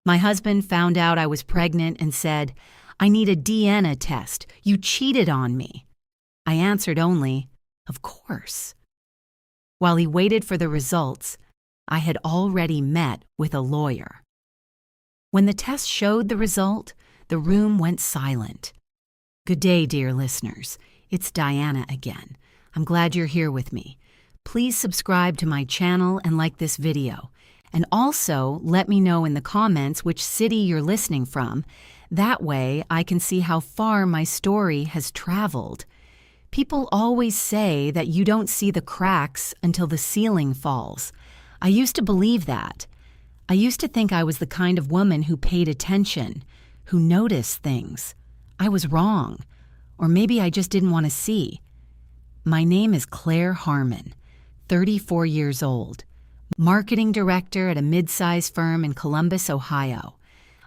My husband found out I was pregnant and said, "I need a DNA test. You cheated on me." I answered only, "Of course." While he waited for the results, I had already met with a lawyer. When the test showed the result, the room went silent. Good day, dear listeners. It's Diana again. I'm glad you're here with me. Please subscribe to my channel and like this video. And also, let me know in the comments which city you're listening from. That way, I can see how far my story has traveled. People always say that you don't see the cracks until the ceiling falls. I used to believe that. I used to think I was the kind of woman who paid attention, who noticed things. I was wrong. Or maybe I just didn't want to see. My name is Claire Harmon, 34 years old. Marketing director at a mid-sized firm in Columbus, Ohio.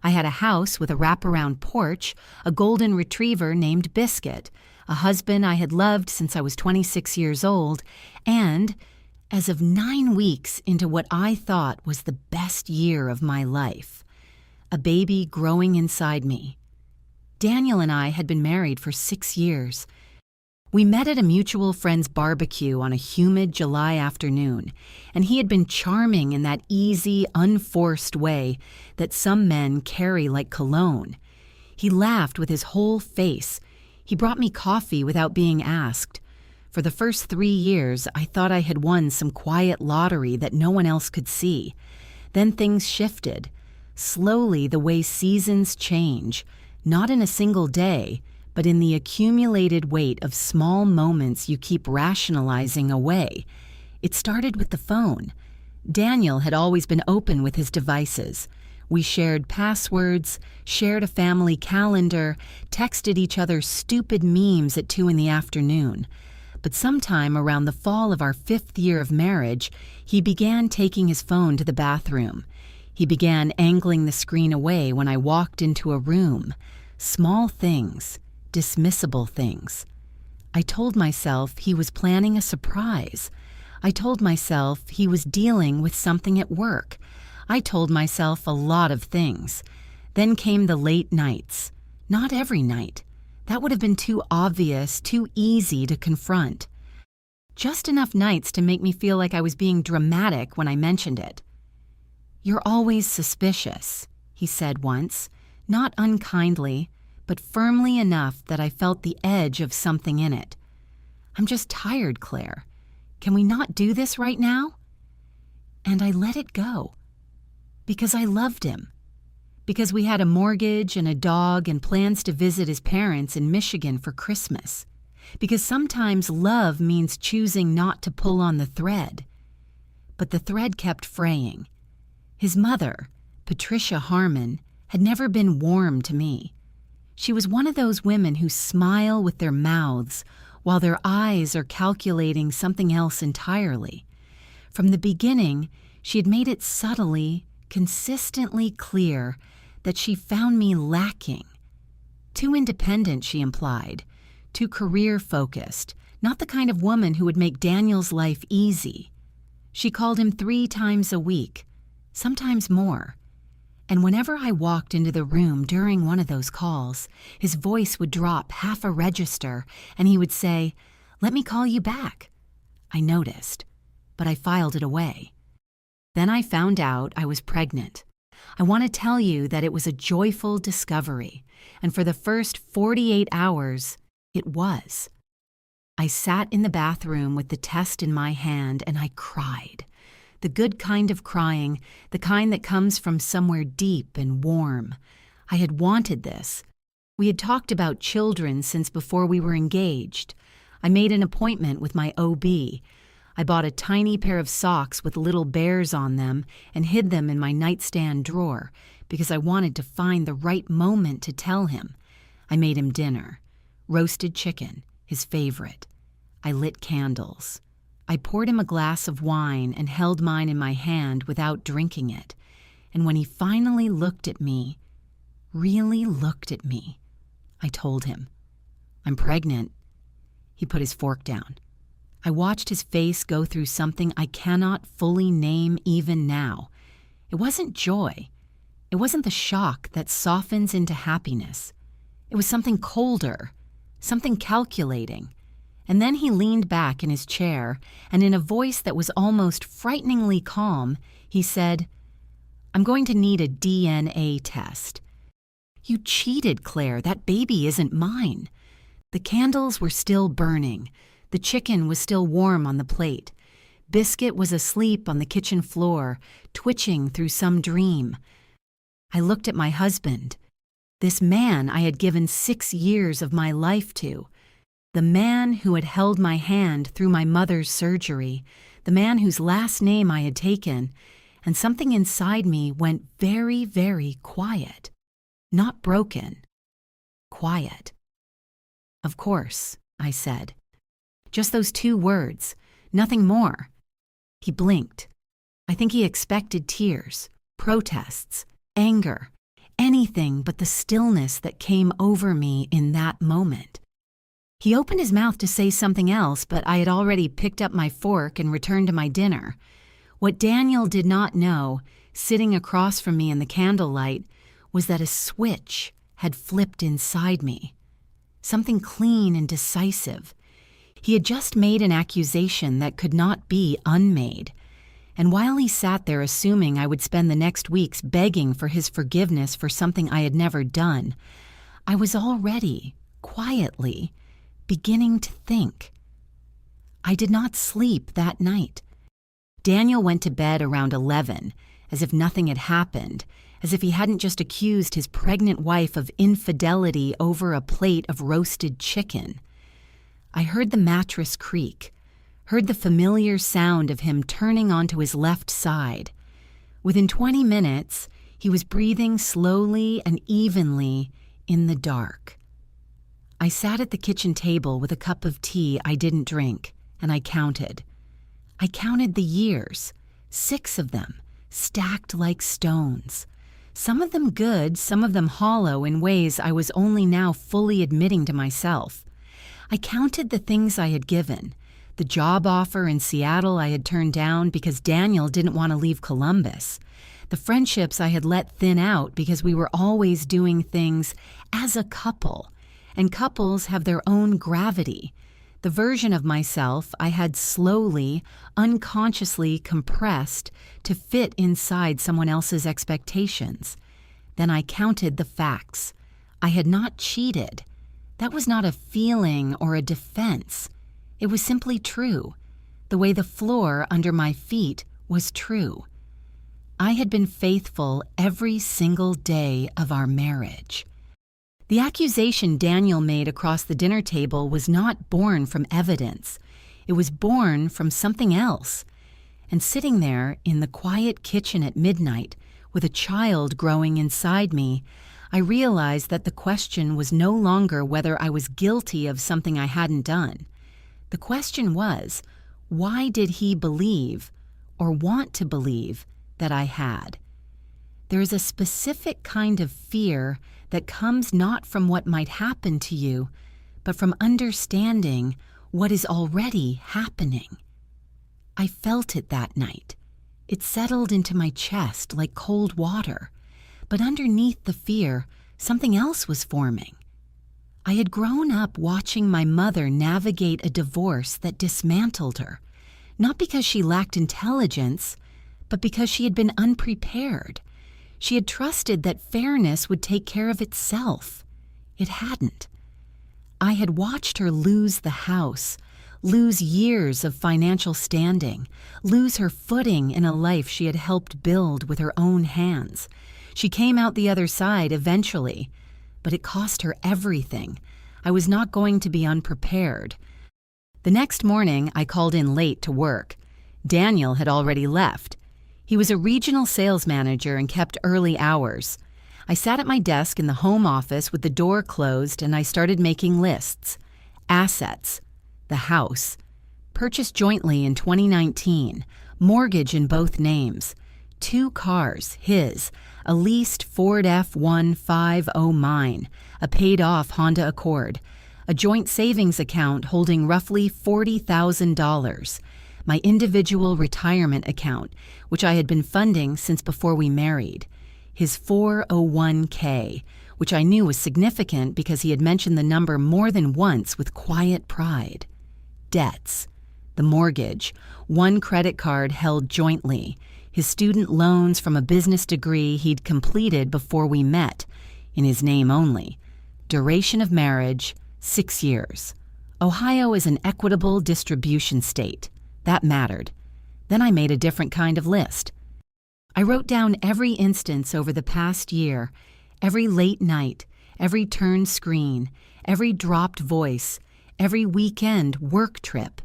I had a house with a wraparound porch, a golden retriever named Biscuit, a husband I had loved since I was 26 years old, and, as of 9 weeks into what I thought was the best year of my life, a baby growing inside me. Daniel and I had been married for 6 years. We met at a mutual friend's barbecue on a humid July afternoon, and he had been charming in that easy, unforced way that some men carry like cologne. He laughed with his whole face. He brought me coffee without being asked. For the first 3 years, I thought I had won some quiet lottery that no one else could see. Then things shifted. Slowly, the way seasons change, not in a single day, but in the accumulated weight of small moments you keep rationalizing away. It started with the phone. Daniel had always been open with his devices. We shared passwords, shared a family calendar, texted each other stupid memes at 2 in the afternoon. But sometime around the fall of our 5th year of marriage, he began taking his phone to the bathroom. He began angling the screen away when I walked into a room. Small things. Dismissible things. I told myself he was planning a surprise. I told myself he was dealing with something at work. I told myself a lot of things. Then came the late nights. Not every night. That would have been too obvious, too easy to confront. Just enough nights to make me feel like I was being dramatic when I mentioned it. "You're always suspicious," he said once, not unkindly, but firmly enough that I felt the edge of something in it. "I'm just tired, Claire. Can we not do this right now?" And I let it go. Because I loved him. Because we had a mortgage and a dog and plans to visit his parents in Michigan for Christmas. Because sometimes love means choosing not to pull on the thread. But the thread kept fraying. His mother, Patricia Harmon, had never been warm to me. She was one of those women who smile with their mouths while their eyes are calculating something else entirely. From the beginning, she had made it subtly, consistently clear that she found me lacking. Too independent, she implied, too career-focused, not the kind of woman who would make Daniel's life easy. She called him 3 times a week, sometimes more. And whenever I walked into the room during one of those calls, his voice would drop half a register, and he would say, "Let me call you back." I noticed, but I filed it away. Then I found out I was pregnant. I want to tell you that it was a joyful discovery, and for the first 48 hours, it was. I sat in the bathroom with the test in my hand, and I cried. The good kind of crying, the kind that comes from somewhere deep and warm. I had wanted this. We had talked about children since before we were engaged. I made an appointment with my OB. I bought a tiny pair of socks with little bears on them and hid them in my nightstand drawer because I wanted to find the right moment to tell him. I made him dinner. Roasted chicken, his favorite. I lit candles. I poured him a glass of wine and held mine in my hand without drinking it. And when he finally looked at me, really looked at me, I told him, "I'm pregnant." He put his fork down. I watched his face go through something I cannot fully name even now. It wasn't joy. It wasn't the shock that softens into happiness. It was something colder, something calculating. And then he leaned back in his chair, and in a voice that was almost frighteningly calm, he said, "I'm going to need a DNA test." "You cheated, Claire. That baby isn't mine." The candles were still burning. The chicken was still warm on the plate. Biscuit was asleep on the kitchen floor, twitching through some dream. I looked at my husband, this man I had given 6 years of my life to, the man who had held my hand through my mother's surgery, the man whose last name I had taken, and something inside me went very, very quiet. Not broken. Quiet. "Of course," I said. Just those 2 words, nothing more. He blinked. I think he expected tears, protests, anger, anything but the stillness that came over me in that moment. He opened his mouth to say something else, but I had already picked up my fork and returned to my dinner. What Daniel did not know, sitting across from me in the candlelight, was that a switch had flipped inside me. Something clean and decisive. He had just made an accusation that could not be unmade. And while he sat there assuming I would spend the next weeks begging for his forgiveness for something I had never done, I was already, quietly, beginning to think. I did not sleep that night. Daniel went to bed around 11, as if nothing had happened, as if he hadn't just accused his pregnant wife of infidelity over a plate of roasted chicken. I heard the mattress creak, heard the familiar sound of him turning onto his left side. Within 20 minutes, he was breathing slowly and evenly in the dark. I sat at the kitchen table with a cup of tea I didn't drink, and I counted. I counted the years, 6 of them, stacked like stones. Some of them good, some of them hollow in ways I was only now fully admitting to myself. I counted the things I had given, the job offer in Seattle I had turned down because Daniel didn't want to leave Columbus, the friendships I had let thin out because we were always doing things as a couple, and couples have their own gravity. The version of myself I had slowly, unconsciously compressed to fit inside someone else's expectations. Then I counted the facts. I had not cheated. That was not a feeling or a defense. It was simply true. The way the floor under my feet was true. I had been faithful every single day of our marriage. The accusation Daniel made across the dinner table was not born from evidence. It was born from something else. And sitting there in the quiet kitchen at midnight, with a child growing inside me, I realized that the question was no longer whether I was guilty of something I hadn't done. The question was, why did he believe, or want to believe, that I had? There is a specific kind of fear that comes not from what might happen to you, but from understanding what is already happening. I felt it that night. It settled into my chest like cold water. But underneath the fear, something else was forming. I had grown up watching my mother navigate a divorce that dismantled her, not because she lacked intelligence, but because she had been unprepared. She had trusted that fairness would take care of itself. It hadn't. I had watched her lose the house, lose years of financial standing, lose her footing in a life she had helped build with her own hands. She came out the other side eventually, but it cost her everything. I was not going to be unprepared. The next morning, I called in late to work. Daniel had already left. He was a regional sales manager and kept early hours. I sat at my desk in the home office with the door closed and I started making lists. Assets. The house. Purchased jointly in 2019. Mortgage in both names. 2 cars, his. A leased Ford F-150 mine. A paid-off Honda Accord. A joint savings account holding roughly $40,000. My individual retirement account, which I had been funding since before we married. his 401k, which I knew was significant because he had mentioned the number more than once with quiet pride. Debts, the mortgage, one credit card held jointly, his student loans from a business degree he'd completed before we met, in his name only. Duration of marriage, 6 years. Ohio is an equitable distribution state. That mattered. Then I made a different kind of list. I wrote down every instance over the past year, every late night, every turned screen, every dropped voice, every weekend work trip.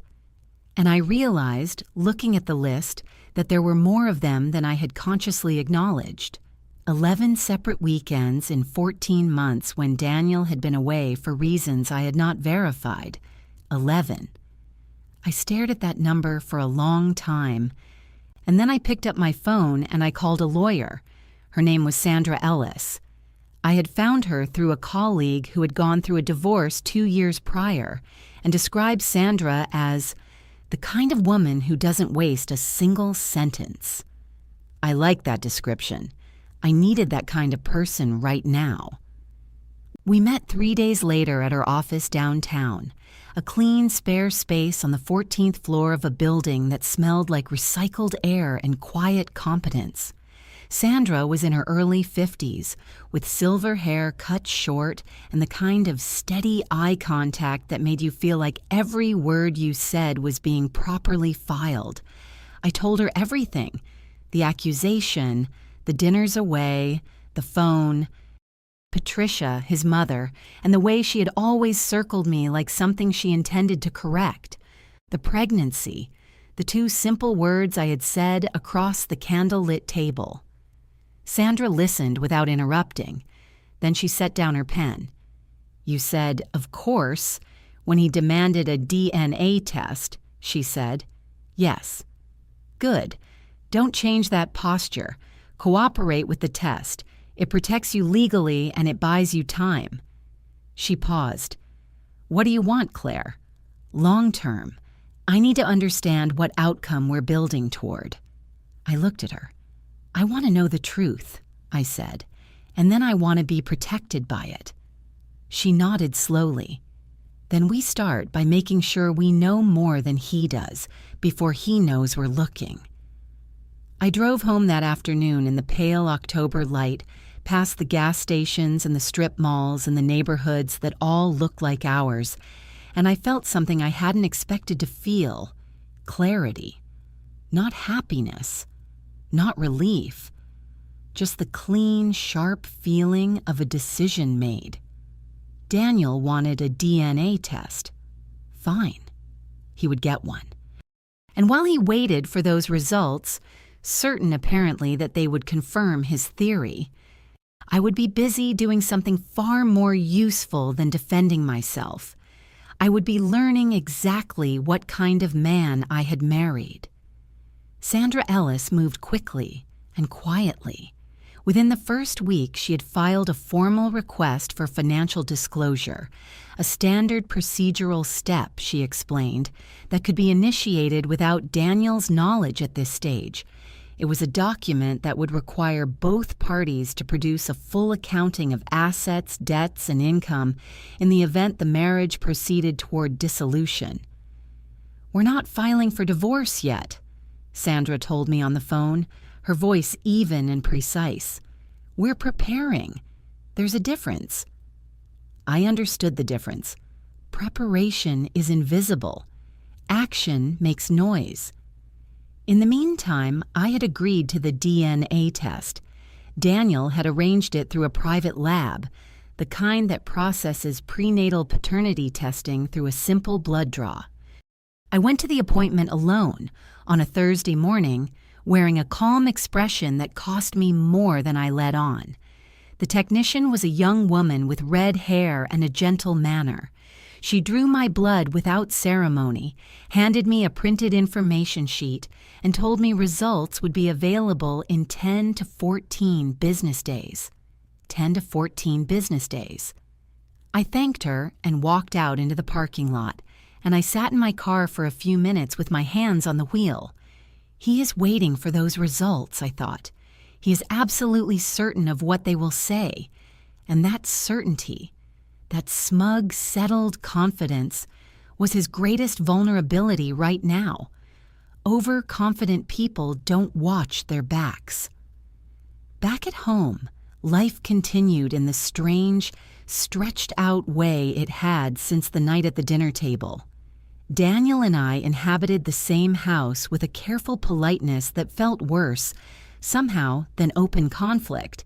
And I realized, looking at the list, that there were more of them than I had consciously acknowledged. 11 separate weekends in 14 months when Daniel had been away for reasons I had not verified. 11. I stared at that number for a long time, and then I picked up my phone and I called a lawyer. Her name was Sandra Ellis. I had found her through a colleague who had gone through a divorce 2 years prior and described Sandra as the kind of woman who doesn't waste a single sentence. I liked that description. I needed that kind of person right now. We met 3 days later at her office downtown, a clean, spare space on the 14th floor of a building that smelled like recycled air and quiet competence. Sandra was in her early 50s, with silver hair cut short and the kind of steady eye contact that made you feel like every word you said was being properly filed. I told her everything: the accusation, the dinners away, the phone, Patricia, his mother, and the way she had always circled me like something she intended to correct, the pregnancy, the 2 simple words I had said across the candle-lit table. Sandra listened without interrupting. Then she set down her pen. "You said, of course, when he demanded a DNA test," she said. "Yes." "Good. Don't change that posture. Cooperate with the test. It protects you legally and it buys you time." She paused. "What do you want, Claire?" "Long term. I need to understand what outcome we're building toward." I looked at her. "I want to know the truth," I said, "and then I want to be protected by it." She nodded slowly. "Then we start by making sure we know more than he does before he knows we're looking." I drove home that afternoon in the pale October light, past the gas stations and the strip malls and the neighborhoods that all looked like ours, and I felt something I hadn't expected to feel: clarity. Not happiness, not relief, just the clean, sharp feeling of a decision made. Daniel wanted a DNA test. Fine. He would get one. And while he waited for those results, certain apparently that they would confirm his theory, I would be busy doing something far more useful than defending myself. I would be learning exactly what kind of man I had married. Sandra Ellis moved quickly and quietly. Within the first week, she had filed a formal request for financial disclosure, a standard procedural step, she explained, that could be initiated without Daniel's knowledge at this stage. It was a document that would require both parties to produce a full accounting of assets, debts, and income in the event the marriage proceeded toward dissolution. "We're not filing for divorce yet," Sandra told me on the phone, her voice even and precise. "We're preparing. There's a difference." I understood the difference. Preparation is invisible. Action makes noise. In the meantime, I had agreed to the DNA test. Daniel had arranged it through a private lab, the kind that processes prenatal paternity testing through a simple blood draw. I went to the appointment alone, on a Thursday morning, wearing a calm expression that cost me more than I let on. The technician was a young woman with red hair and a gentle manner. She drew my blood without ceremony, handed me a printed information sheet, and told me results would be available in 10 to 14 business days. 10 to 14 business days. I thanked her and walked out into the parking lot, and I sat in my car for a few minutes with my hands on the wheel. He is waiting for those results, I thought. He is absolutely certain of what they will say, and that certainty, that smug, settled confidence, was his greatest vulnerability right now. Overconfident people don't watch their backs. Back at home, life continued in the strange, stretched-out way it had since the night at the dinner table. Daniel and I inhabited the same house with a careful politeness that felt worse, somehow, than open conflict.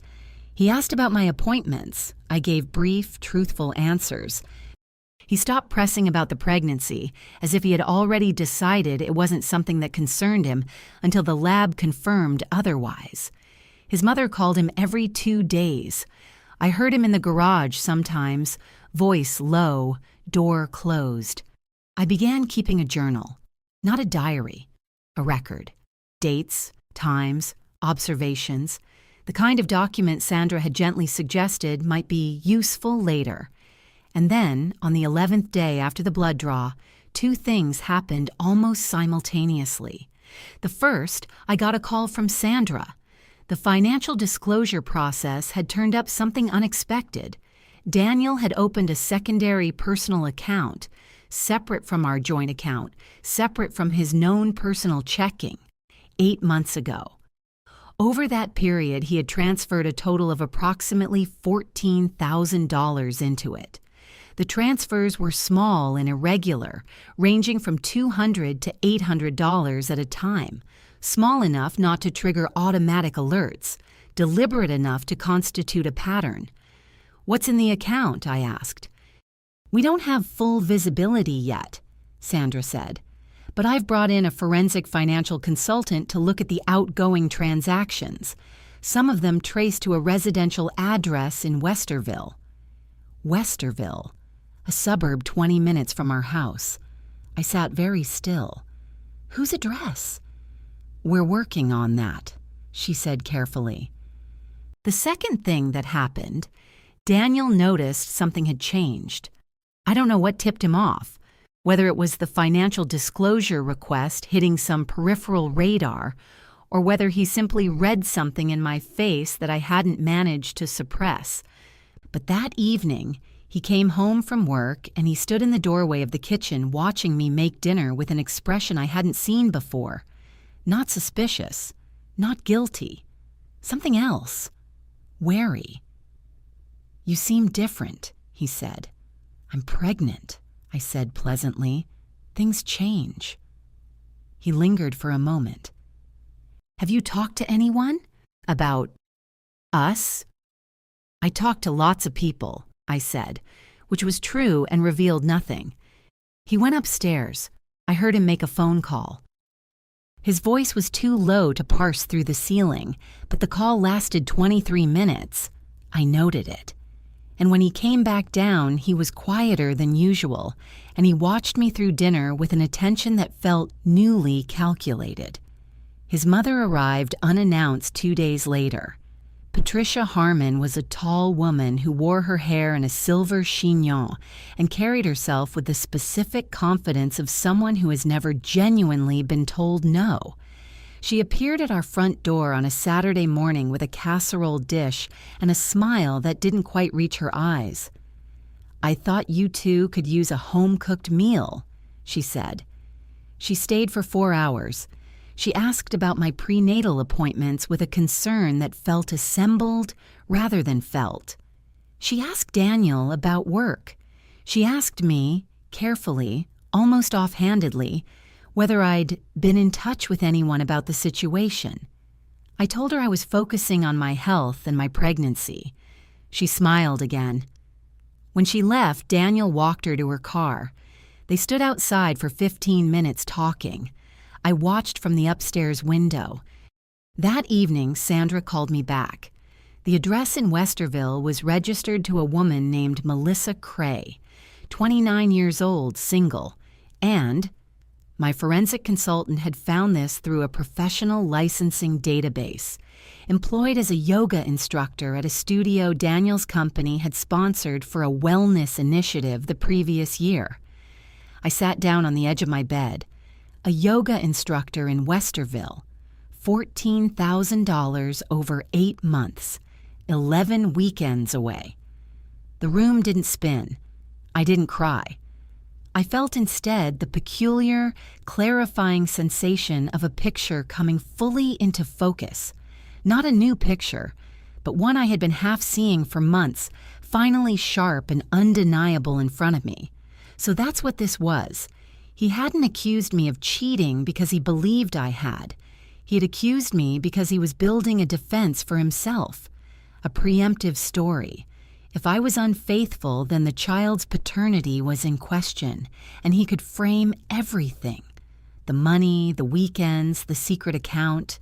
He asked about my appointments. I gave brief, truthful answers. He stopped pressing about the pregnancy, as if he had already decided it wasn't something that concerned him until the lab confirmed otherwise. His mother called him every 2 days. I heard him in the garage sometimes, voice low, door closed. I began keeping a journal, not a diary, a record. Dates, times, observations, the kind of document Sandra had gently suggested might be useful later. And then, on the 11th day after the blood draw, 2 things happened almost simultaneously. The first, I got a call from Sandra. The financial disclosure process had turned up something unexpected. Daniel had opened a secondary personal account, separate from our joint account, separate from his known personal checking, 8 months ago. Over that period, he had transferred a total of approximately $14,000 into it. The transfers were small and irregular, ranging from $200 to $800 at a time, small enough not to trigger automatic alerts, deliberate enough to constitute a pattern. "What's in the account?" I asked. "We don't have full visibility yet," Sandra said, "but I've brought in a forensic financial consultant to look at the outgoing transactions. Some of them trace to a residential address in Westerville." Westerville, a suburb 20 minutes from our house. I sat very still. "Whose address?" "We're working on that," she said carefully. The second thing that happened, Daniel noticed something had changed. I don't know what tipped him off, whether it was the financial disclosure request hitting some peripheral radar, or whether he simply read something in my face that I hadn't managed to suppress. But that evening, he came home from work and he stood in the doorway of the kitchen watching me make dinner with an expression I hadn't seen before. Not suspicious, not guilty, something else, wary. "You seem different," he said. "I'm pregnant," I said pleasantly. "Things change." He lingered for a moment. "Have you talked to anyone? About us?" "I talked to lots of people," I said, which was true and revealed nothing. He went upstairs. I heard him make a phone call. His voice was too low to parse through the ceiling, but the call lasted 23 minutes. I noted it. And when he came back down, he was quieter than usual, and he watched me through dinner with an attention that felt newly calculated. His mother arrived unannounced 2 days later. Patricia Harmon was a tall woman who wore her hair in a silver chignon and carried herself with the specific confidence of someone who has never genuinely been told no. She appeared at our front door on a Saturday morning with a casserole dish and a smile that didn't quite reach her eyes. "I thought you two could use a home-cooked meal," she said. She stayed for 4 hours. She asked about my prenatal appointments with a concern that felt assembled rather than felt. She asked Daniel about work. She asked me, carefully, almost offhandedly, whether I'd been in touch with anyone about the situation. I told her I was focusing on my health and my pregnancy. She smiled again. When she left, Daniel walked her to her car. They stood outside for 15 minutes talking. I watched from the upstairs window. That evening, Sandra called me back. The address in Westerville was registered to a woman named Melissa Cray, 29 years old, single, and my forensic consultant had found this through a professional licensing database. Employed as a yoga instructor at a studio Daniel's company had sponsored for a wellness initiative the previous year. I sat down on the edge of my bed. A yoga instructor in Westerville. $14,000 over 8 months, 11 weekends away. The room didn't spin. I didn't cry. I felt instead the peculiar, clarifying sensation of a picture coming fully into focus. Not a new picture, but one I had been half seeing for months, finally sharp and undeniable in front of me. So that's what this was. He hadn't accused me of cheating because he believed I had. He had accused me because he was building a defense for himself, a preemptive story. If I was unfaithful, then the child's paternity was in question, and he could frame everything, the money, the weekends, the secret account,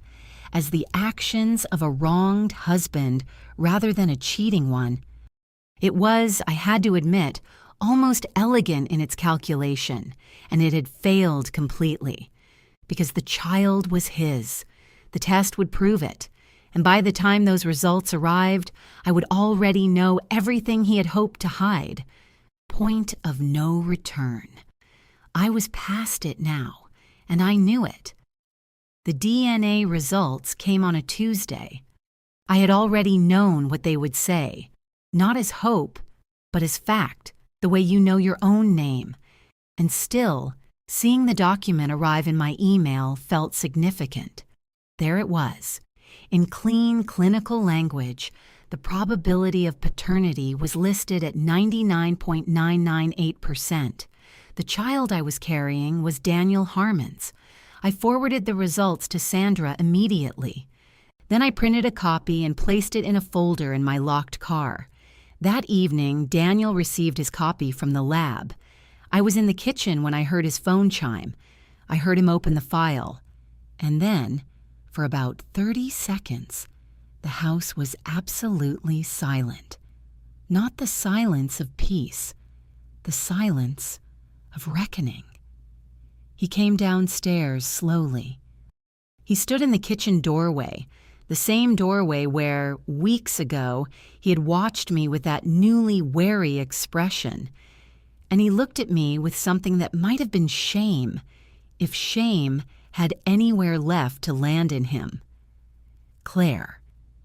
as the actions of a wronged husband rather than a cheating one. It was, I had to admit, almost elegant in its calculation, and it had failed completely. Because the child was his. The test would prove it. And by the time those results arrived, I would already know everything he had hoped to hide. Point of no return. I was past it now, and I knew it. The DNA results came on a Tuesday. I had already known what they would say, not as hope, but as fact, the way you know your own name. And still, seeing the document arrive in my email felt significant. There it was. In clean clinical language, the probability of paternity was listed at 99.998%. The child I was carrying was Daniel Harmon's. I forwarded the results to Sandra immediately. Then I printed a copy and placed it in a folder in my locked car. That evening, Daniel received his copy from the lab. I was in the kitchen when I heard his phone chime. I heard him open the file. And then, for about 30 seconds, the house was absolutely silent. Not the silence of peace, the silence of reckoning. He came downstairs slowly. He stood in the kitchen doorway, the same doorway where, weeks ago, he had watched me with that newly wary expression. And he looked at me with something that might have been shame, if shame had anywhere left to land in him. "Claire,"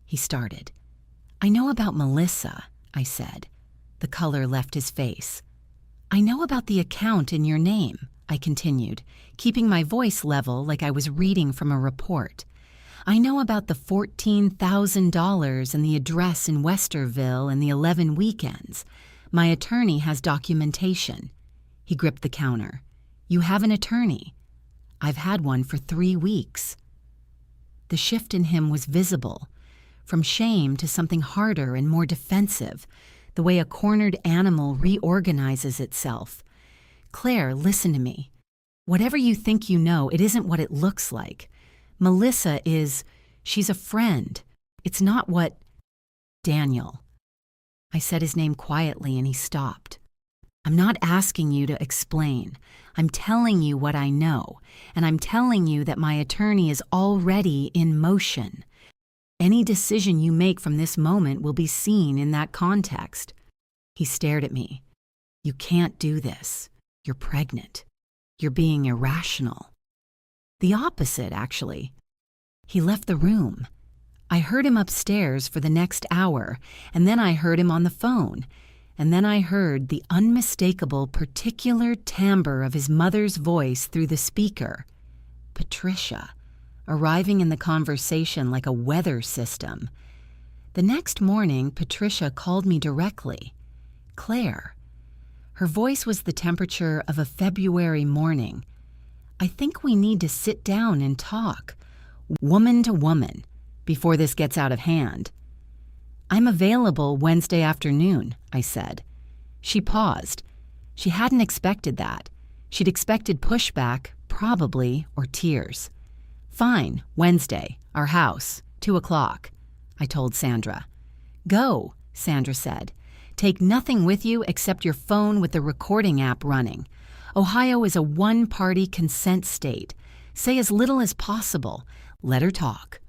he started. "I know about Melissa," I said. The color left his face. "I know about the account in your name," I continued, keeping my voice level like I was reading from a report. "I know about the $14,000 and the address in Westerville and the 11 weekends. My attorney has documentation." He gripped the counter. "You have an attorney?" "I've had one for 3 weeks." The shift in him was visible, from shame to something harder and more defensive, the way a cornered animal reorganizes itself. "Claire, listen to me. Whatever you think you know, it isn't what it looks like. Melissa she's a friend. It's not what—" "Daniel." I said his name quietly and he stopped. "I'm not asking you to explain. I'm telling you what I know, and I'm telling you that my attorney is already in motion. Any decision you make from this moment will be seen in that context." He stared at me. "You can't do this. You're pregnant. You're being irrational." "The opposite, actually." He left the room. I heard him upstairs for the next hour, and then I heard him on the phone. And then I heard the unmistakable particular timbre of his mother's voice through the speaker. Patricia, arriving in the conversation like a weather system. The next morning, Patricia called me directly. "Claire." Her voice was the temperature of a February morning. "I think we need to sit down and talk, woman to woman, before this gets out of hand." "I'm available Wednesday afternoon," I said. She paused. She hadn't expected that. She'd expected pushback, probably, or tears. "Fine, Wednesday, our house, 2 o'clock, I told Sandra. "Go," Sandra said. "Take nothing with you except your phone with the recording app running. Ohio is a one-party consent state. Say as little as possible. Let her talk."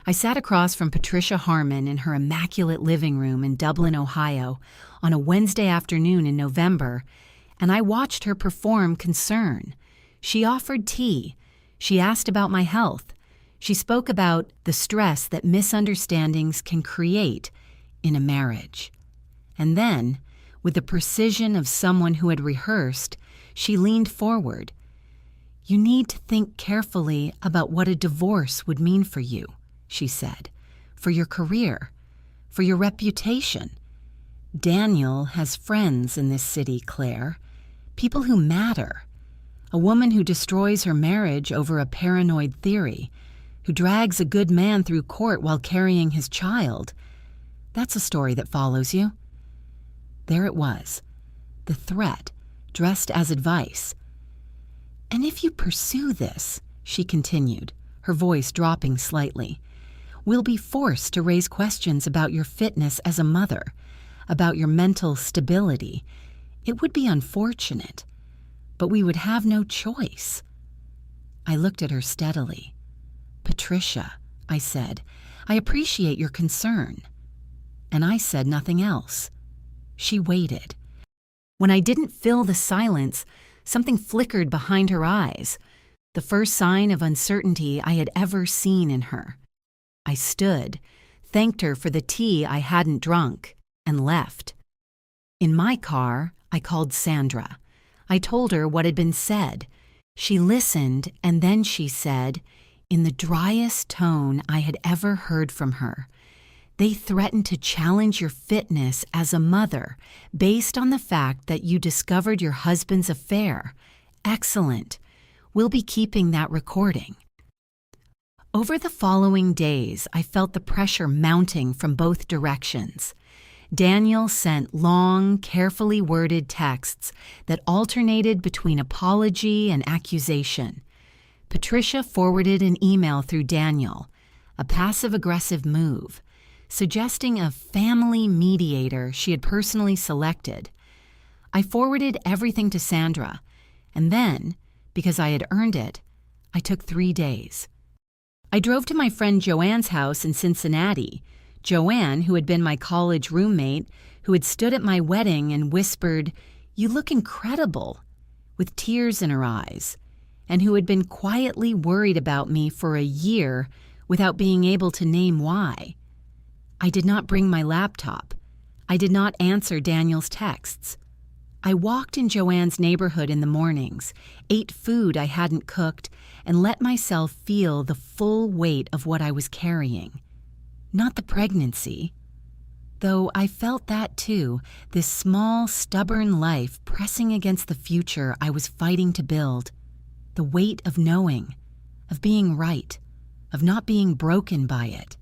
I sat across from Patricia Harmon in her immaculate living room in Dublin, Ohio, on a Wednesday afternoon in November, and I watched her perform concern. She offered tea. She asked about my health. She spoke about the stress that misunderstandings can create in a marriage. And then, with the precision of someone who had rehearsed, she leaned forward. "You need to think carefully about what a divorce would mean for you," she said, "for your career, for your reputation. Daniel has friends in this city, Claire, people who matter. A woman who destroys her marriage over a paranoid theory, who drags a good man through court while carrying his child. That's a story that follows you." There it was, the threat, dressed as advice. "And if you pursue this," she continued, her voice dropping slightly, "we'll be forced to raise questions about your fitness as a mother, about your mental stability. It would be unfortunate, but we would have no choice." I looked at her steadily. "Patricia," I said, "I appreciate your concern." And I said nothing else. She waited. When I didn't fill the silence, something flickered behind her eyes, the first sign of uncertainty I had ever seen in her. I stood, thanked her for the tea I hadn't drunk, and left. In my car, I called Sandra. I told her what had been said. She listened, and then she said, in the driest tone I had ever heard from her, "They threatened to challenge your fitness as a mother based on the fact that you discovered your husband's affair. Excellent. We'll be keeping that recording." Over the following days, I felt the pressure mounting from both directions. Daniel sent long, carefully worded texts that alternated between apology and accusation. Patricia forwarded an email through Daniel, a passive-aggressive move, suggesting a family mediator she had personally selected. I forwarded everything to Sandra, and then, because I had earned it, I took 3 days. I drove to my friend Joanne's house in Cincinnati. Joanne, who had been my college roommate, who had stood at my wedding and whispered, "You look incredible," with tears in her eyes, and who had been quietly worried about me for a year without being able to name why. I did not bring my laptop. I did not answer Daniel's texts. I walked in Joanne's neighborhood in the mornings, ate food I hadn't cooked, and let myself feel the full weight of what I was carrying. Not the pregnancy, though I felt that too, this small, stubborn life pressing against the future I was fighting to build. The weight of knowing, of being right, of not being broken by it.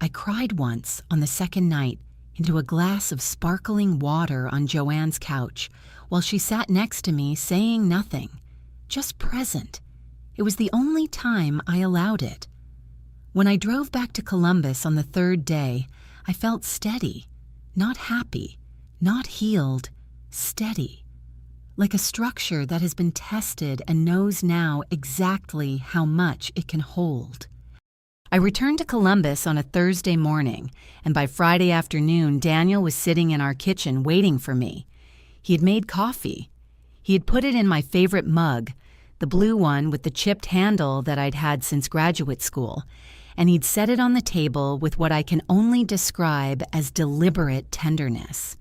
I cried once on the second night into a glass of sparkling water on Joanne's couch while she sat next to me saying nothing, just present. It was the only time I allowed it. When I drove back to Columbus on the 3rd day, I felt steady, not happy, not healed, steady, like a structure that has been tested and knows now exactly how much it can hold. I returned to Columbus on a Thursday morning, and by Friday afternoon, Daniel was sitting in our kitchen waiting for me. He had made coffee. He had put it in my favorite mug, the blue one with the chipped handle that I'd had since graduate school, and he'd set it on the table with what I can only describe as deliberate tenderness.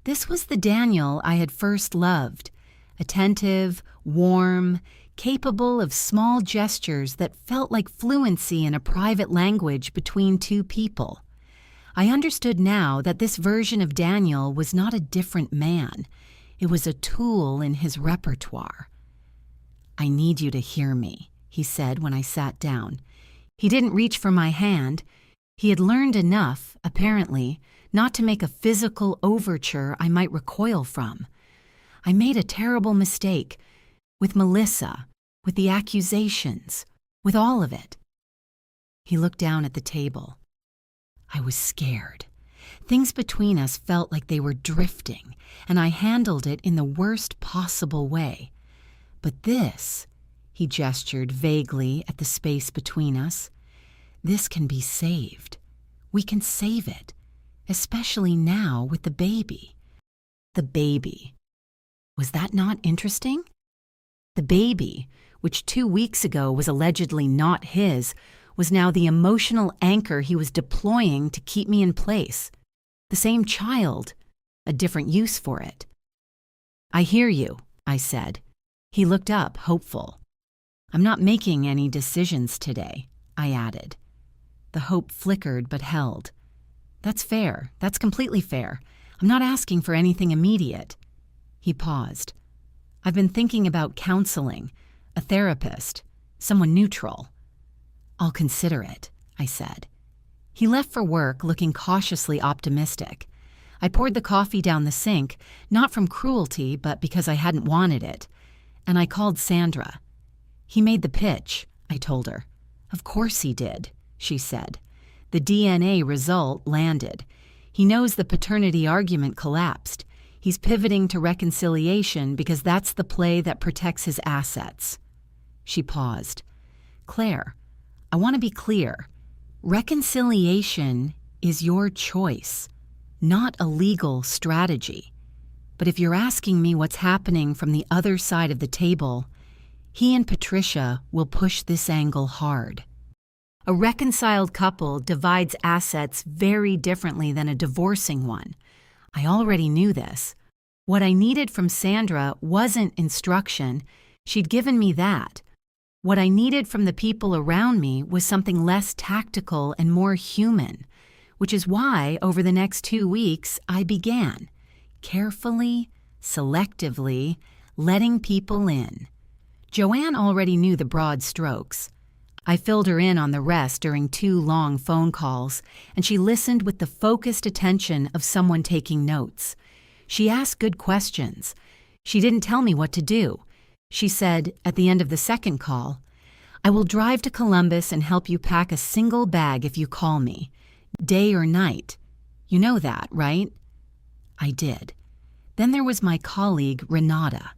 This was the Daniel I had first loved, attentive, warm, capable of small gestures that felt like fluency in a private language between two people. I understood now that this version of Daniel was not a different man. It was a tool in his repertoire. "I need you to hear me," he said when I sat down. He didn't reach for my hand. He had learned enough, apparently, not to make a physical overture I might recoil from. I made a terrible mistake, with Melissa, with the accusations, with all of it. He looked down at the table. I was scared. Things between us felt like they were drifting, and I handled it in the worst possible way. But this, he gestured vaguely at the space between us, this can be saved. We can save it, especially now with the baby. The baby. Was that not interesting? The baby, which 2 weeks ago was allegedly not his, was now the emotional anchor he was deploying to keep me in place. The same child, a different use for it. "I hear you," I said. He looked up, hopeful. "I'm not making any decisions today," I added. The hope flickered but held. "That's fair. That's completely fair. I'm not asking for anything immediate." He paused. "I've been thinking about counseling, a therapist, someone neutral." "I'll consider it," I said. He left for work looking cautiously optimistic. I poured the coffee down the sink, not from cruelty, but because I hadn't wanted it, and I called Sandra. "He made the pitch," I told her. "Of course he did," she said. "The DNA result landed. He knows the paternity argument collapsed. He's pivoting to reconciliation because that's the play that protects his assets." She paused. "Claire, I want to be clear. Reconciliation is your choice, not a legal strategy. But if you're asking me what's happening from the other side of the table, he and Patricia will push this angle hard. A reconciled couple divides assets very differently than a divorcing one. I already knew this. What I needed from Sandra wasn't instruction. She'd given me that. What I needed from the people around me was something less tactical and more human, which is why over the next 2 weeks I began, carefully, selectively, letting people in. Joanne already knew the broad strokes. I filled her in on the rest during 2 long phone calls, and she listened with the focused attention of someone taking notes. She asked good questions. She didn't tell me what to do. She said, at the end of the second call, "I will drive to Columbus and help you pack a single bag if you call me, day or night. You know that, right?" I did. Then there was my colleague, Renata,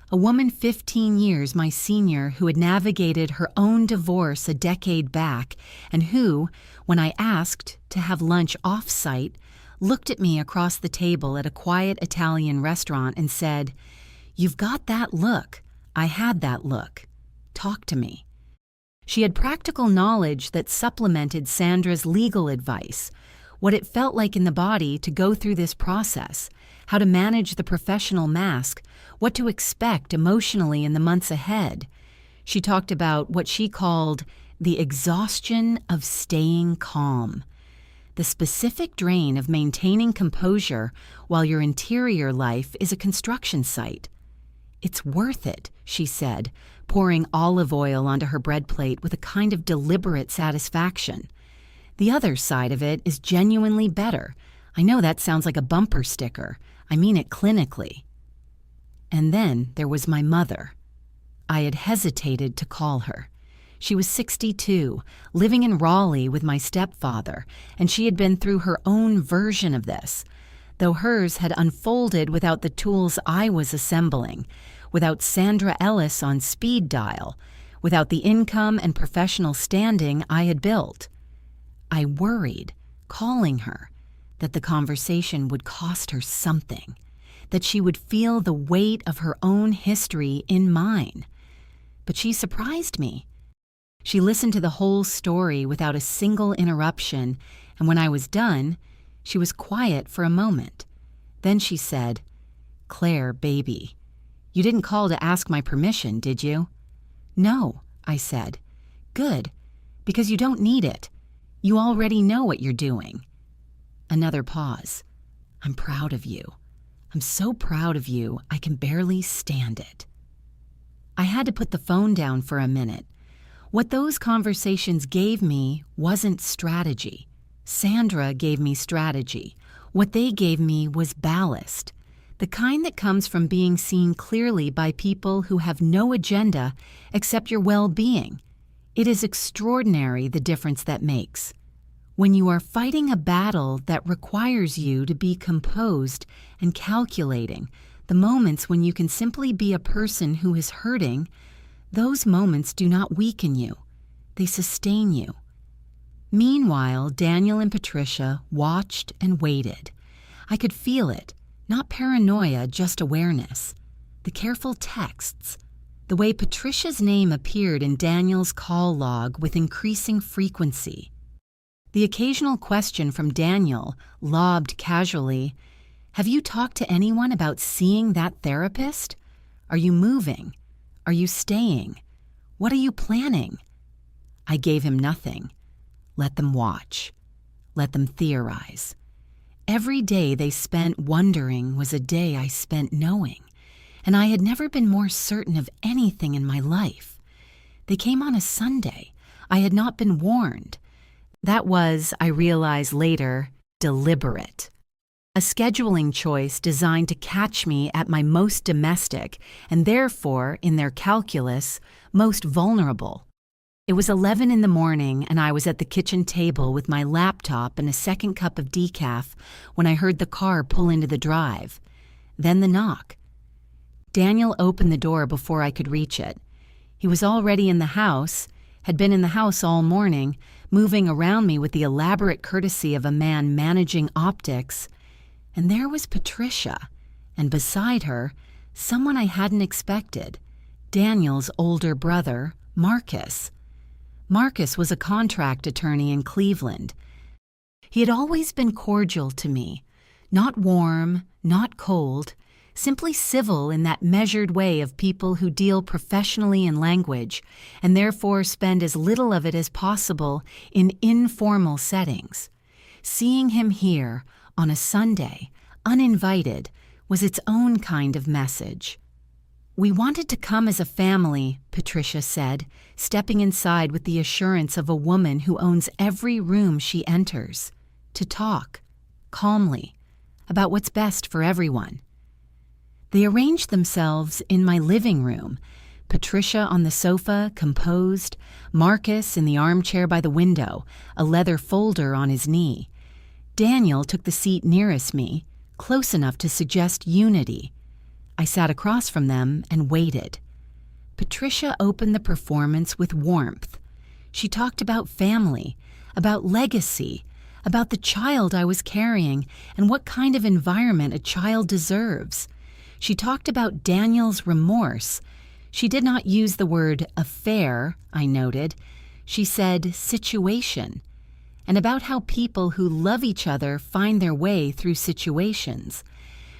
a woman 15 years my senior who had navigated her own divorce a decade back and who, when I asked to have lunch off-site, looked at me across the table at a quiet Italian restaurant and said, "You've got that look. I had that look. Talk to me." She had practical knowledge that supplemented Sandra's legal advice, what it felt like in the body to go through this process, how to manage the professional mask, what to expect emotionally in the months ahead. She talked about what she called the exhaustion of staying calm, the specific drain of maintaining composure while your interior life is a construction site. "It's worth it," she said, pouring olive oil onto her bread plate with a kind of deliberate satisfaction. "The other side of it is genuinely better. I know that sounds like a bumper sticker. I mean it clinically." And then there was my mother. I had hesitated to call her. She was 62, living in Raleigh with my stepfather, and she had been through her own version of this, though hers had unfolded without the tools I was assembling, without Sandra Ellis on speed dial, without the income and professional standing I had built. I worried, calling her, that the conversation would cost her something, that she would feel the weight of her own history in mine. But she surprised me. She listened to the whole story without a single interruption, and when I was done, she was quiet for a moment. Then she said, "Claire, baby, you didn't call to ask my permission, did you?" "No," I said. "Good, because you don't need it. You already know what you're doing." Another pause. "I'm proud of you. I'm so proud of you, I can barely stand it." I had to put the phone down for a minute. What those conversations gave me wasn't strategy. Sandra gave me strategy. What they gave me was ballast, the kind that comes from being seen clearly by people who have no agenda except your well-being. It is extraordinary the difference that makes. When you are fighting a battle that requires you to be composed and calculating, the moments when you can simply be a person who is hurting, those moments do not weaken you. They sustain you. Meanwhile, Daniel and Patricia watched and waited. I could feel it, not paranoia, just awareness. The careful texts, the way Patricia's name appeared in Daniel's call log with increasing frequency. The occasional question from Daniel, lobbed casually, "Have you talked to anyone about seeing that therapist? Are you moving? Are you staying? What are you planning?" I gave him nothing. Let them watch. Let them theorize. Every day they spent wondering was a day I spent knowing, and I had never been more certain of anything in my life. They came on a Sunday. I had not been warned. That was, I realized later, deliberate. A scheduling choice designed to catch me at my most domestic, and therefore, in their calculus, most vulnerable. It was 11 in the morning, and I was at the kitchen table with my laptop and a second cup of decaf when I heard the car pull into the drive. Then the knock. Daniel opened the door before I could reach it. He was already in the house, had been in the house all morning, moving around me with the elaborate courtesy of a man managing optics. And there was Patricia, and beside her, someone I hadn't expected, Daniel's older brother, Marcus. Marcus was a contract attorney in Cleveland. He had always been cordial to me, not warm, not cold, simply civil in that measured way of people who deal professionally in language and therefore spend as little of it as possible in informal settings. Seeing him here, on a Sunday, uninvited, was its own kind of message. "We wanted to come as a family," Patricia said, stepping inside with the assurance of a woman who owns every room she enters, to talk, calmly, about what's best for everyone. They arranged themselves in my living room, Patricia on the sofa, composed, Marcus in the armchair by the window, a leather folder on his knee. Daniel took the seat nearest me, close enough to suggest unity. I sat across from them and waited. Patricia opened the performance with warmth. She talked about family, about legacy, about the child I was carrying and what kind of environment a child deserves. She talked about Daniel's remorse. She did not use the word affair, I noted. She said situation, and about how people who love each other find their way through situations.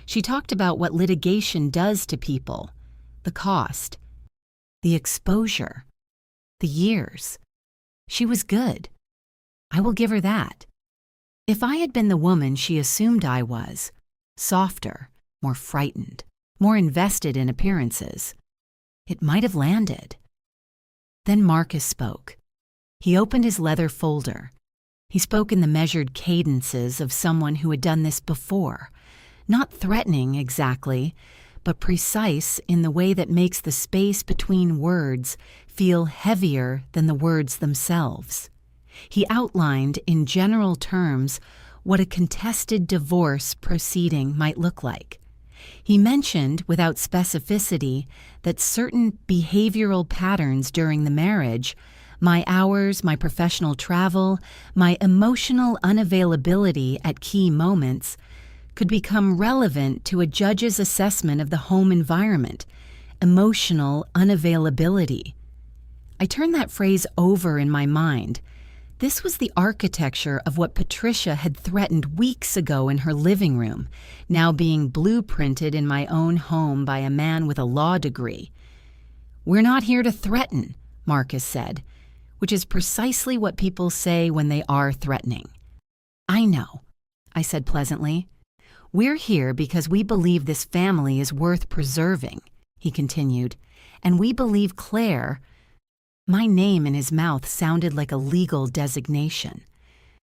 She talked about what litigation does to people, the cost, the exposure, the years. She was good. I will give her that. If I had been the woman she assumed I was, softer, more frightened, more invested in appearances, it might have landed. Then Marcus spoke. He opened his leather folder. He spoke in the measured cadences of someone who had done this before, not threatening exactly, but precise in the way that makes the space between words feel heavier than the words themselves. He outlined in general terms what a contested divorce proceeding might look like. He mentioned, without specificity, that certain behavioral patterns during the marriage, my hours, my professional travel, my emotional unavailability at key moments, could become relevant to a judge's assessment of the home environment, emotional unavailability. I turned that phrase over in my mind. This was the architecture of what Patricia had threatened weeks ago in her living room, now being blueprinted in my own home by a man with a law degree. "We're not here to threaten," Marcus said, which is precisely what people say when they are threatening. "I know," I said pleasantly. "We're here because we believe this family is worth preserving," he continued, "and we believe Claire—" My name in his mouth sounded like a legal designation.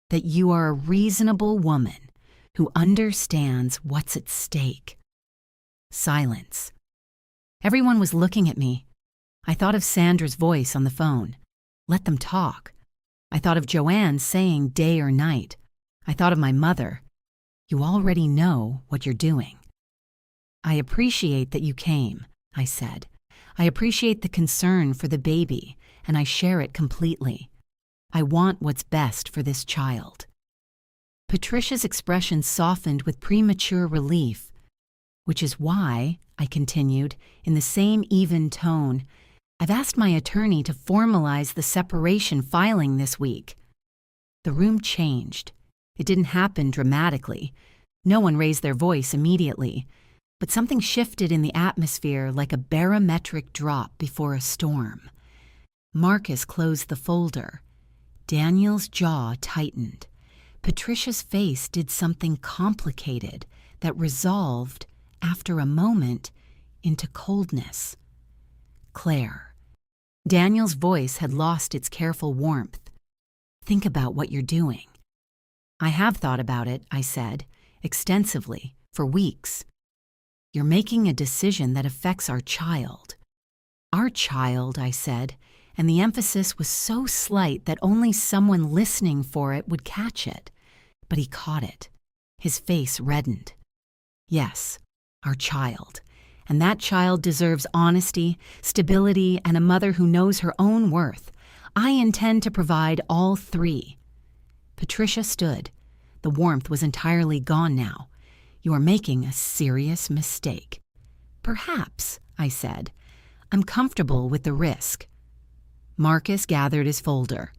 "That you are a reasonable woman who understands what's at stake." Silence. Everyone was looking at me. I thought of Sandra's voice on the phone. Let them talk. I thought of Joanne saying day or night. I thought of my mother. "You already know what you're doing." "I appreciate that you came," I said. "I appreciate the concern for the baby, and I share it completely. I want what's best for this child." Patricia's expression softened with premature relief. Which is why, I continued, in the same even tone, I've asked my attorney to formalize the separation filing this week. The room changed. It didn't happen dramatically. No one raised their voice immediately, but something shifted in the atmosphere like a barometric drop before a storm. Marcus closed the folder. Daniel's jaw tightened. Patricia's face did something complicated that resolved, after a moment, into coldness. Claire. Daniel's voice had lost its careful warmth. Think about what you're doing. I have thought about it, I said, extensively, for weeks. You're making a decision that affects our child. Our child, I said, and the emphasis was so slight that only someone listening for it would catch it. But he caught it. His face reddened. Yes, our child. And that child deserves honesty, stability, and a mother who knows her own worth. I intend to provide all three. Patricia stood. The warmth was entirely gone now. You are making a serious mistake. Perhaps, I said. I'm comfortable with the risk. Marcus gathered his folder.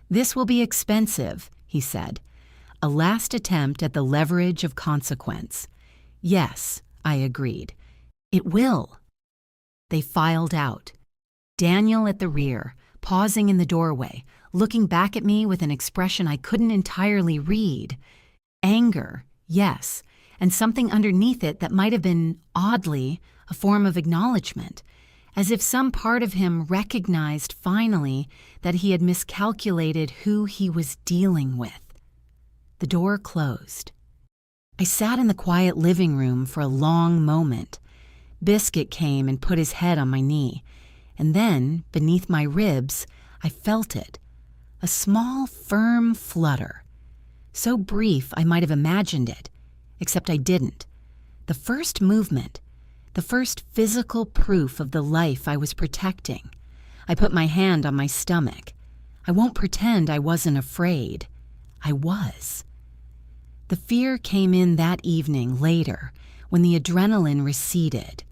This will be expensive, he said. A last attempt at the leverage of consequence. Yes, I agreed. It will. They filed out. Daniel at the rear, pausing in the doorway, looking back at me with an expression I couldn't entirely read. Anger, yes, and something underneath it that might have been, oddly, a form of acknowledgement, as if some part of him recognized finally that he had miscalculated who he was dealing with. The door closed. I sat in the quiet living room for a long moment. Biscuit came and put his head on my knee, and then, beneath my ribs, I felt it. A small, firm flutter. So brief I might have imagined it, except I didn't. The first movement, the first physical proof of the life I was protecting. I put my hand on my stomach. I won't pretend I wasn't afraid. I was. The fear came in that evening later, when the adrenaline receded.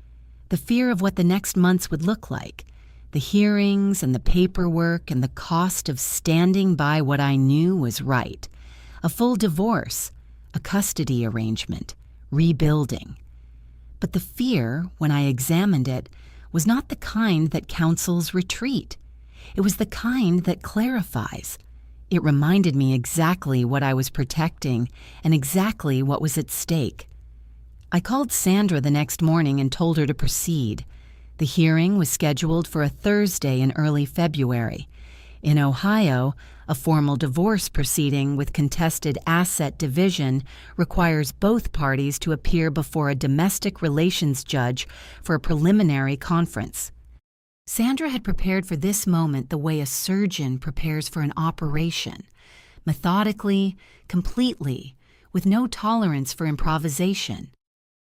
The fear of what the next months would look like, the hearings and the paperwork and the cost of standing by what I knew was right. A full divorce, a custody arrangement, rebuilding. But the fear, when I examined it, was not the kind that counsels retreat. It was the kind that clarifies. It reminded me exactly what I was protecting and exactly what was at stake. I called Sandra the next morning and told her to proceed. The hearing was scheduled for a Thursday in early February. In Ohio, a formal divorce proceeding with contested asset division requires both parties to appear before a domestic relations judge for a preliminary conference. Sandra had prepared for this moment the way a surgeon prepares for an operation, methodically, completely, with no tolerance for improvisation.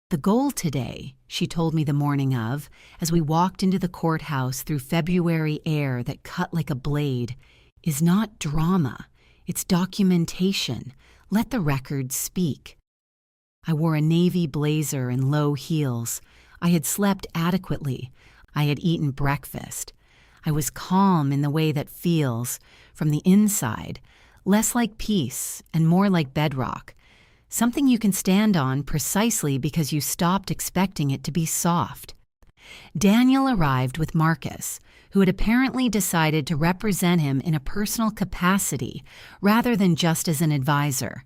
The goal today, she told me the morning of, as we walked into the courthouse through February air that cut like a blade, is not drama, it's documentation. Let the record speak. I wore a navy blazer and low heels. I had slept adequately. I had eaten breakfast. I was calm in the way that feels, from the inside, less like peace and more like bedrock. Something you can stand on precisely because you stopped expecting it to be soft. Daniel arrived with Marcus, who had apparently decided to represent him in a personal capacity rather than just as an advisor.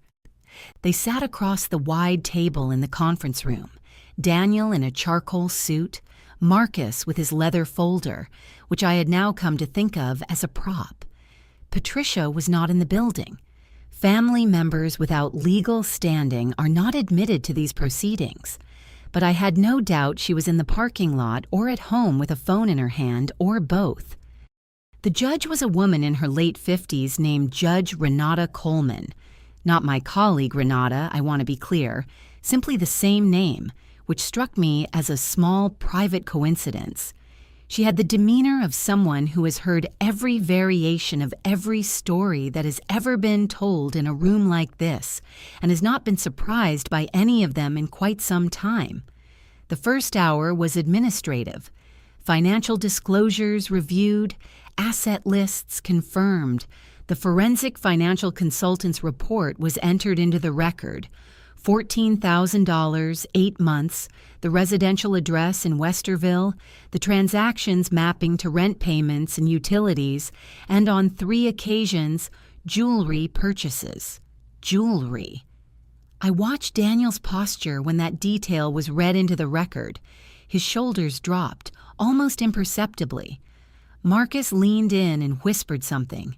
They sat across the wide table in the conference room, Daniel in a charcoal suit, Marcus with his leather folder, which I had now come to think of as a prop. Patricia was not in the building. Family members without legal standing are not admitted to these proceedings, but I had no doubt she was in the parking lot or at home with a phone in her hand, or both. The judge was a woman in her late 50s named Judge Renata Coleman. Not my colleague Renata, I want to be clear, simply the same name, which struck me as a small private coincidence. She had the demeanor of someone who has heard every variation of every story that has ever been told in a room like this, and has not been surprised by any of them in quite some time. The first hour was administrative. Financial disclosures reviewed, asset lists confirmed. The forensic financial consultant's report was entered into the record. $14,000, 8 months, the residential address in Westerville, the transactions mapping to rent payments and utilities, and on 3 occasions, jewelry purchases. Jewelry. I watched Daniel's posture when that detail was read into the record. His shoulders dropped, almost imperceptibly. Marcus leaned in and whispered something.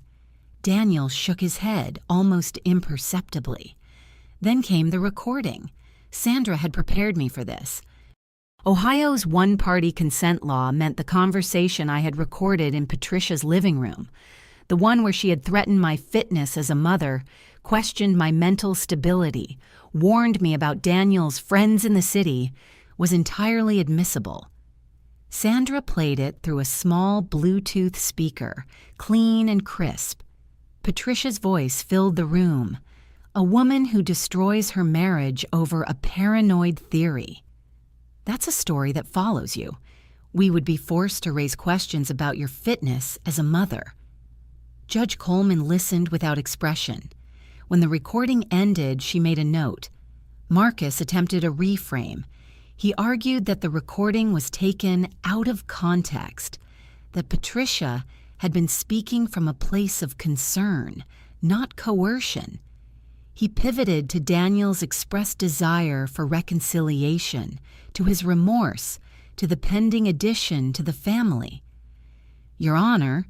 Daniel shook his head, almost imperceptibly. Then came the recording. Sandra had prepared me for this. Ohio's one-party consent law meant the conversation I had recorded in Patricia's living room, the one where she had threatened my fitness as a mother, questioned my mental stability, warned me about Daniel's friends in the city, was entirely admissible. Sandra played it through a small Bluetooth speaker, clean and crisp. Patricia's voice filled the room. A woman who destroys her marriage over a paranoid theory. That's a story that follows you. We would be forced to raise questions about your fitness as a mother. Judge Coleman listened without expression. When the recording ended, she made a note. Marcus attempted a reframe. He argued that the recording was taken out of context, that Patricia had been speaking from a place of concern, not coercion. He pivoted to Daniel's expressed desire for reconciliation, to his remorse, to the pending addition to the family. "Your Honor,"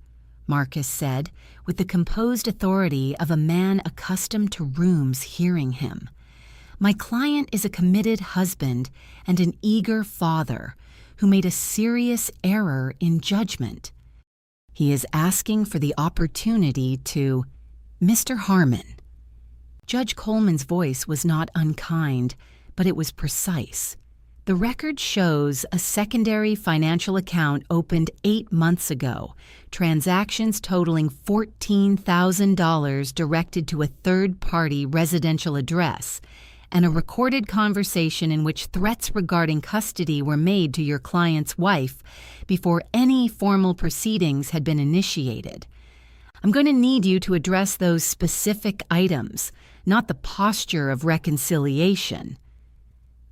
Marcus said, with the composed authority of a man accustomed to rooms hearing him, "my client is a committed husband and an eager father who made a serious error in judgment. He is asking for the opportunity to... Mr. Harmon." Judge Coleman's voice was not unkind, but it was precise. The record shows a secondary financial account opened 8 months ago, transactions totaling $14,000 directed to a third-party residential address, and a recorded conversation in which threats regarding custody were made to your client's wife before any formal proceedings had been initiated. I'm going to need you to address those specific items, not the posture of reconciliation.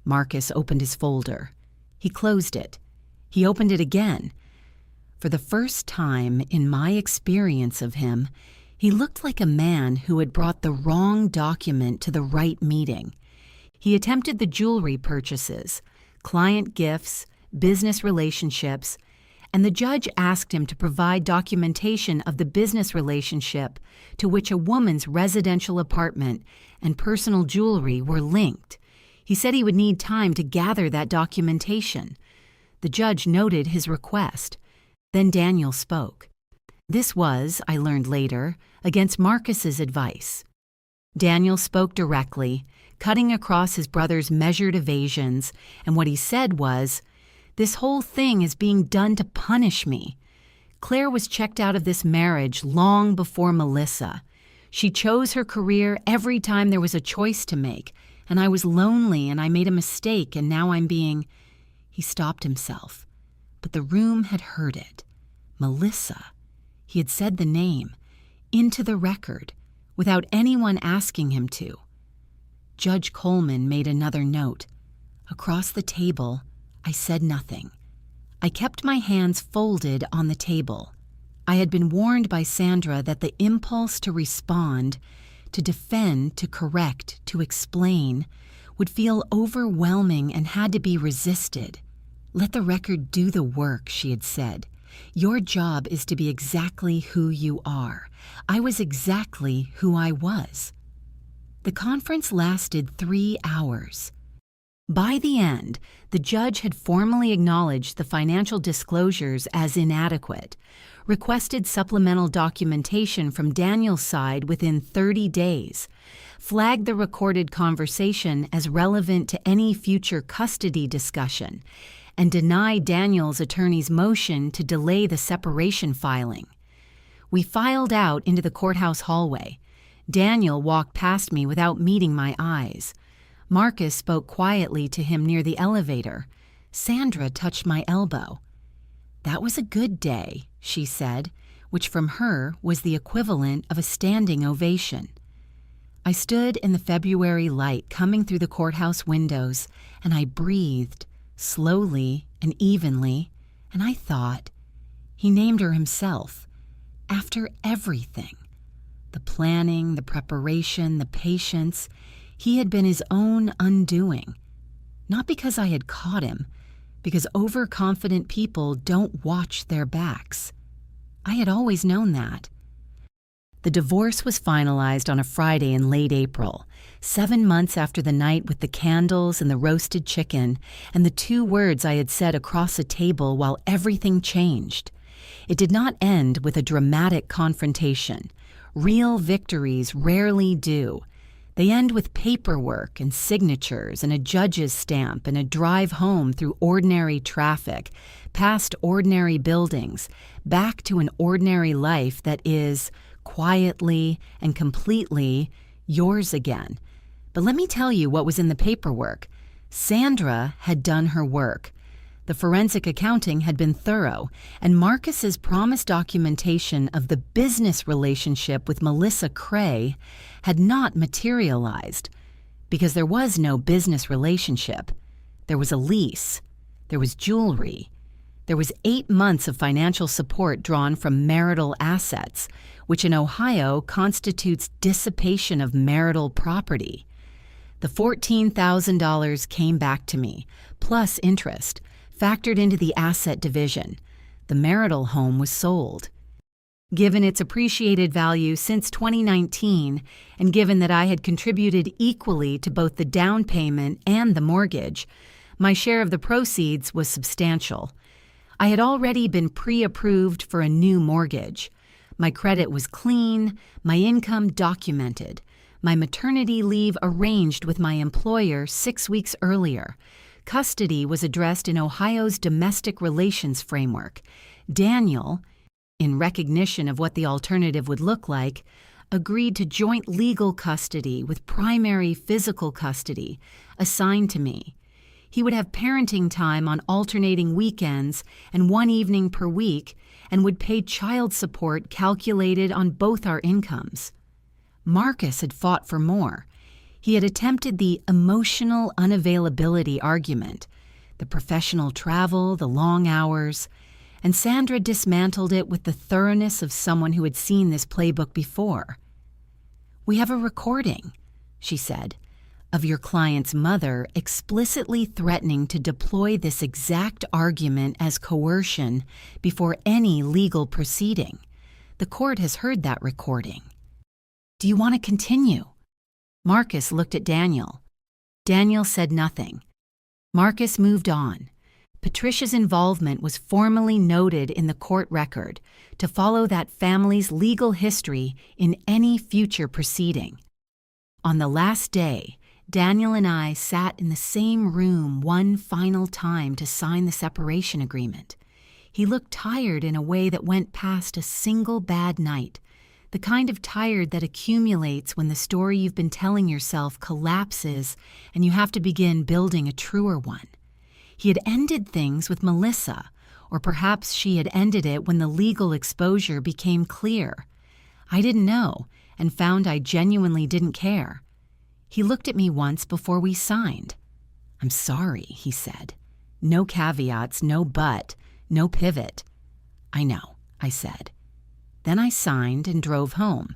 Marcus opened his folder. He closed it. He opened it again. For the first time in my experience of him, he looked like a man who had brought the wrong document to the right meeting. He attempted the jewelry purchases, client gifts, business relationships, and the judge asked him to provide documentation of the business relationship to which a woman's residential apartment and personal jewelry were linked. He said he would need time to gather that documentation. The judge noted his request. Then Daniel spoke. This was, I learned later, against Marcus's advice. Daniel spoke directly, cutting across his brother's measured evasions, and what he said was, "This whole thing is being done to punish me. Claire was checked out of this marriage long before Melissa. She chose her career every time there was a choice to make, and I was lonely and I made a mistake and now I'm being..." He stopped himself, but the room had heard it. Melissa. He had said the name, into the record, without anyone asking him to. Judge Coleman made another note. Across the table, I said nothing. I kept my hands folded on the table. I had been warned by Sandra that the impulse to respond, to defend, to correct, to explain, would feel overwhelming and had to be resisted. "Let the record do the work," she had said. "Your job is to be exactly who you are." I was exactly who I was. The conference lasted 3 hours. By the end, the judge had formally acknowledged the financial disclosures as inadequate, requested supplemental documentation from Daniel's side within 30 days, flagged the recorded conversation as relevant to any future custody discussion, and denied Daniel's attorney's motion to delay the separation filing. We filed out into the courthouse hallway. Daniel walked past me without meeting my eyes. Marcus spoke quietly to him near the elevator. Sandra touched my elbow. "That was a good day," she said, which from her was the equivalent of a standing ovation. I stood in the February light coming through the courthouse windows, and I breathed, slowly and evenly, and I thought, he named her himself. After everything, the planning, the preparation, the patience, he had been his own undoing. Not because I had caught him, because overconfident people don't watch their backs. I had always known that. The divorce was finalized on a Friday in late April, 7 months after the night with the candles and the roasted chicken and the 2 words I had said across a table while everything changed. It did not end with a dramatic confrontation. Real victories rarely do. They end with paperwork and signatures and a judge's stamp and a drive home through ordinary traffic, past ordinary buildings, back to an ordinary life that is, quietly and completely, yours again. But let me tell you what was in the paperwork. Sandra had done her work. The forensic accounting had been thorough, and Marcus's promised documentation of the business relationship with Melissa Cray had not materialized, because there was no business relationship. There was a lease. There was jewelry. There was 8 months of financial support drawn from marital assets, which in Ohio constitutes dissipation of marital property. The $14,000 came back to me, plus interest, factored into the asset division. The marital home was sold. Given its appreciated value since 2019, and given that I had contributed equally to both the down payment and the mortgage, my share of the proceeds was substantial. I had already been pre-approved for a new mortgage. My credit was clean, my income documented, my maternity leave arranged with my employer 6 weeks earlier. Custody was addressed in Ohio's domestic relations framework. Daniel, in recognition of what the alternative would look like, agreed to joint legal custody with primary physical custody assigned to me. He would have parenting time on alternating weekends and 1 evening per week, and would pay child support calculated on both our incomes. Marcus had fought for more. He had attempted the emotional unavailability argument, the professional travel, the long hours, and Sandra dismantled it with the thoroughness of someone who had seen this playbook before. "We have a recording," she said, "of your client's mother explicitly threatening to deploy this exact argument as coercion before any legal proceeding. The court has heard that recording. Do you want to continue?" Marcus looked at Daniel. Daniel said nothing. Marcus moved on. Patricia's involvement was formally noted in the court record to follow that family's legal history in any future proceeding. On the last day, Daniel and I sat in the same room one final time to sign the separation agreement. He looked tired in a way that went past a single bad night, the kind of tired that accumulates when the story you've been telling yourself collapses and you have to begin building a truer one. He had ended things with Melissa, or perhaps she had ended it when the legal exposure became clear. I didn't know, and found I genuinely didn't care. He looked at me once before we signed. "I'm sorry," he said. No caveats, no but, no pivot. "I know," I said. Then I signed and drove home.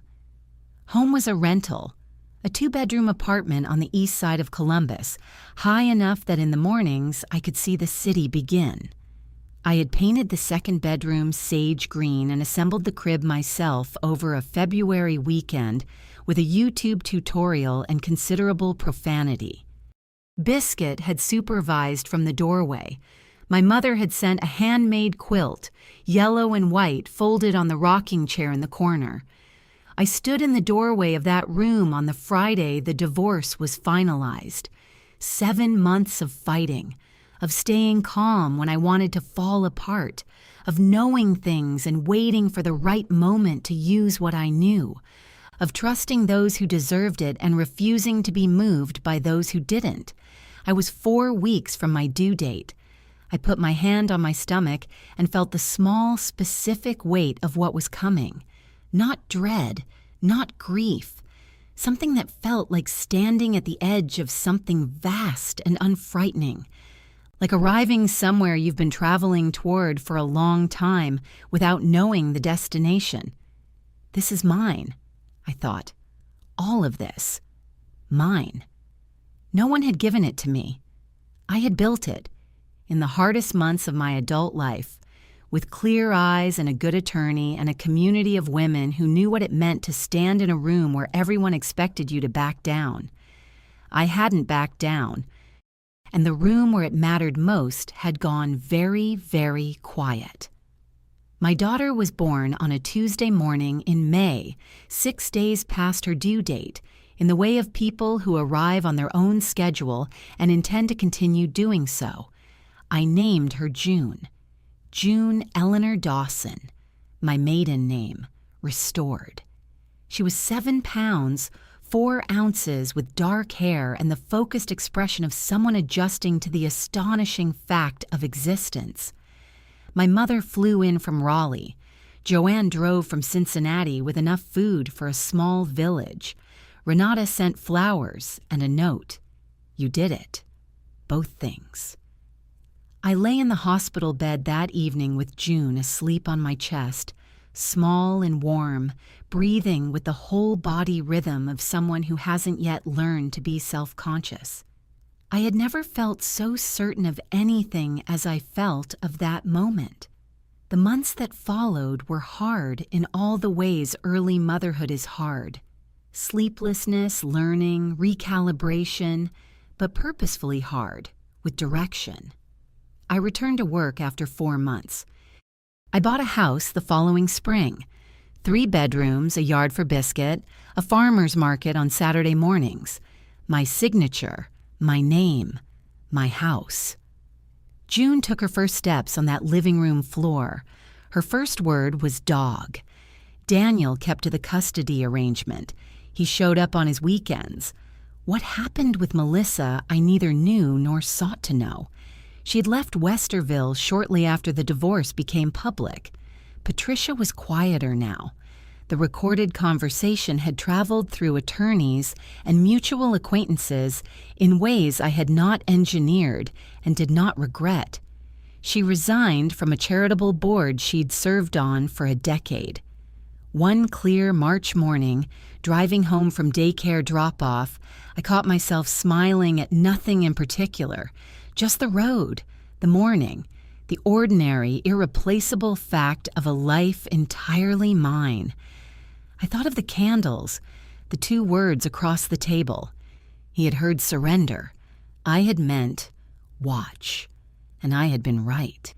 Home was a rental, a 2-bedroom apartment on the east side of Columbus, high enough that in the mornings I could see the city begin. I had painted the second bedroom sage green and assembled the crib myself over a February weekend with a YouTube tutorial and considerable profanity. Biscuit had supervised from the doorway. My mother had sent a handmade quilt, yellow and white, folded on the rocking chair in the corner. I stood in the doorway of that room on the Friday the divorce was finalized. 7 months of fighting, of staying calm when I wanted to fall apart, of knowing things and waiting for the right moment to use what I knew, of trusting those who deserved it and refusing to be moved by those who didn't. I was 4 weeks from my due date. I put my hand on my stomach and felt the small, specific weight of what was coming. Not dread, not grief. Something that felt like standing at the edge of something vast and unfrightening. Like arriving somewhere you've been traveling toward for a long time without knowing the destination. This is mine, I thought. All of this. Mine. No one had given it to me. I had built it, in the hardest months of my adult life, with clear eyes and a good attorney and a community of women who knew what it meant to stand in a room where everyone expected you to back down. I hadn't backed down, and the room where it mattered most had gone very, very quiet. My daughter was born on a Tuesday morning in May, 6 days past her due date, in the way of people who arrive on their own schedule and intend to continue doing so. I named her June. June Eleanor Dawson, my maiden name, restored. She was 7 pounds, 4 ounces, with dark hair and the focused expression of someone adjusting to the astonishing fact of existence. My mother flew in from Raleigh. Joanne drove from Cincinnati with enough food for a small village. Renata sent flowers and a note. You did it. Both things. I lay in the hospital bed that evening with June asleep on my chest, small and warm, breathing with the whole body rhythm of someone who hasn't yet learned to be self-conscious. I had never felt so certain of anything as I felt of that moment. The months that followed were hard in all the ways early motherhood is hard. Sleeplessness, learning, recalibration, but purposefully hard, with direction. I returned to work after 4 months. I bought a house the following spring. 3 bedrooms, a yard for biscuit, a farmer's market on Saturday mornings. My signature, my name, my house. June took her first steps on that living room floor. Her first word was dog. Daniel kept to the custody arrangement. He showed up on his weekends. What happened with Melissa, I neither knew nor sought to know. She had left Westerville shortly after the divorce became public. Patricia was quieter now. The recorded conversation had traveled through attorneys and mutual acquaintances in ways I had not engineered and did not regret. She resigned from a charitable board she'd served on for a decade. One clear March morning, driving home from daycare drop-off, I caught myself smiling at nothing in particular, just the road, the morning, the ordinary, irreplaceable fact of a life entirely mine. I thought of the candles, the 2 words across the table. He had heard surrender. I had meant watch, and I had been right.